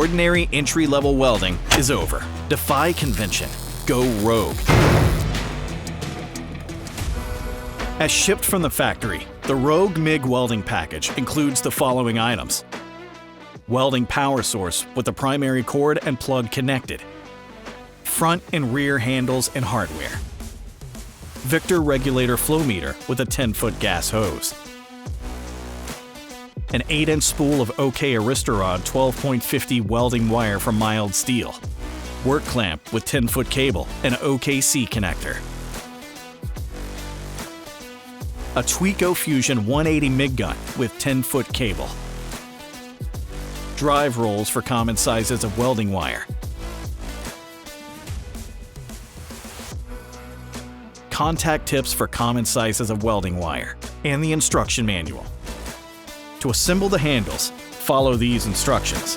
ordinary entry-level welding is over. Defy convention. Go rogue. As shipped from the factory, the Rogue MIG welding package includes the following items: welding power source with the primary cord and plug connected, front and rear handles and hardware, Victor regulator flow meter with a 10-foot gas hose, an 8-inch spool of OK Aristarod 12.50 welding wire from mild steel, work clamp with 10-foot cable and OKC connector, a Tweco Fusion 180 MIG gun with 10-foot cable, drive rolls for common sizes of welding wire, contact tips for common sizes of welding wire, and the instruction manual. To assemble the handles, follow these instructions.